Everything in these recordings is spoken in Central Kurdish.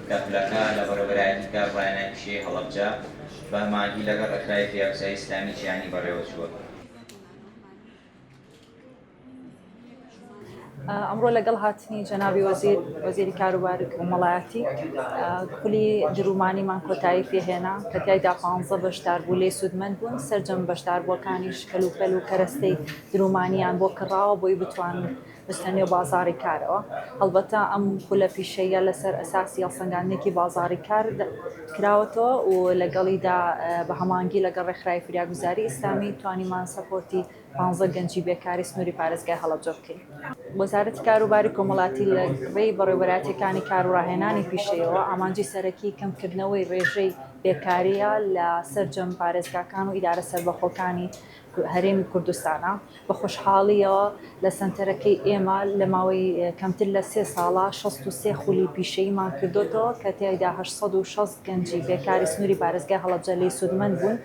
کەپلەکە لە بەڕێوەبەرایەتی کارڕایەنای پیشەی هەڵەبجە بە هەماهەنگی لەگەڵ ڕێکخراوی پیاوچایی ئیسلامی جیهانی بەڕێوەچووە. ئەمڕۆ لەگەڵ هاتنی جەنابی وەزیری کاروباری کۆمەڵایەتی کولی درومانیمان کۆتایی پێهێنا کە تایدا 15 بەشدار بوو لێ سوودمەند بوون سەرجەم بەشداربووەکانی شکەلوپەل و کەرەستەی درومانیان بۆ کڕاوە بۆی بتوان بستنێ بازاری کارەوە. هەڵبەتە ئەم پولە پیشەیە لەسەر ئەساسی هەڵسەنگاندنێکی بازاری کار کراوەتەوە و لەگەڵیدا بە هەماهەنگی لەگەڵ ڕێکخراوی فریاگوزاری ئیسلامی توانیمان سەپۆرتی 15 گەنجی بێکاری سنووری پارێزگای هەڵەبجە بکەین. وەزارەتی کاروباری کۆمەڵاتی لە ڕێی بەڕێوەبەرایەتیەکانی کاروڕاهێنانی پیشەیەوە ئامانجی سەرەکی کەمکردنەوەی ڕێژەی بێکاریە لە سەرجەم پارێزگاکان و ئیدارە سەربەخۆکانی هەرێمی کوردستانە. بە خۆشحاڵیەوە لە سنتەرەکەی ئێمە لە ماوەی کەمتر لە 3 ساڵە 63 خولی پیشەییمان کردوتەوە کە تیایدا 860 گەنجی بێکاری سنووری پارێزگای هەڵەبجە لێ سوودمەند بوون.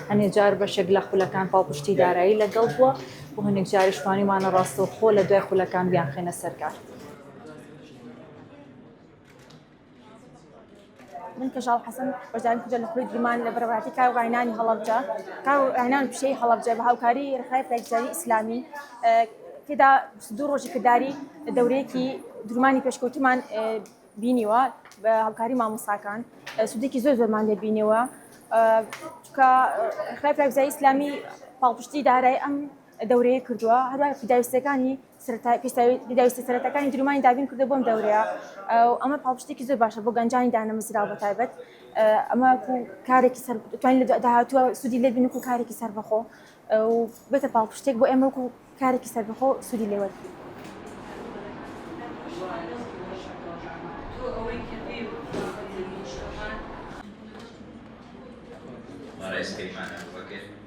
هەنێک جار بەشێک لە خولەکان پاڵپشتی دارایی لەگەڵ بووە و هەنێک جاریش توانیمانە ڕاستەوخۆ لە دوای خولەکان بیان خێنە سەرکار. من كشال حسن بجانب كجل الخلود جمان لبربراتي كارو غيناني هلبجة كارو غينان بشيء هلبجة بهاوكاري رخايف لجزاري إسلامي كده صدور وجه كداري دوريكي درماني بيشكوتي من بينيوا بهاوكاري ما مساكان سوديكي زوز من بينيوا كرخايف لجزاري إسلامي بالبشتي داري أم دوري كردوا هذا في دايستكاني داویستی سەرەتەکانی درومانی دابین کردو بۆم دەورەیە ئەمە پاڵپشتێکی زۆر باشە بۆ گەنجانی دانەمەزراوە بە تایبەت ئەمە کارێکی توانین لە داهاتووە سوودی لێ بین و کارێکی سەربەخۆ و بێتە پاڵپشتێک بۆ ئێمە و کارێکی سەربەخۆ سوودی لێوەرگین. ڕێزکەیمانە بەکرد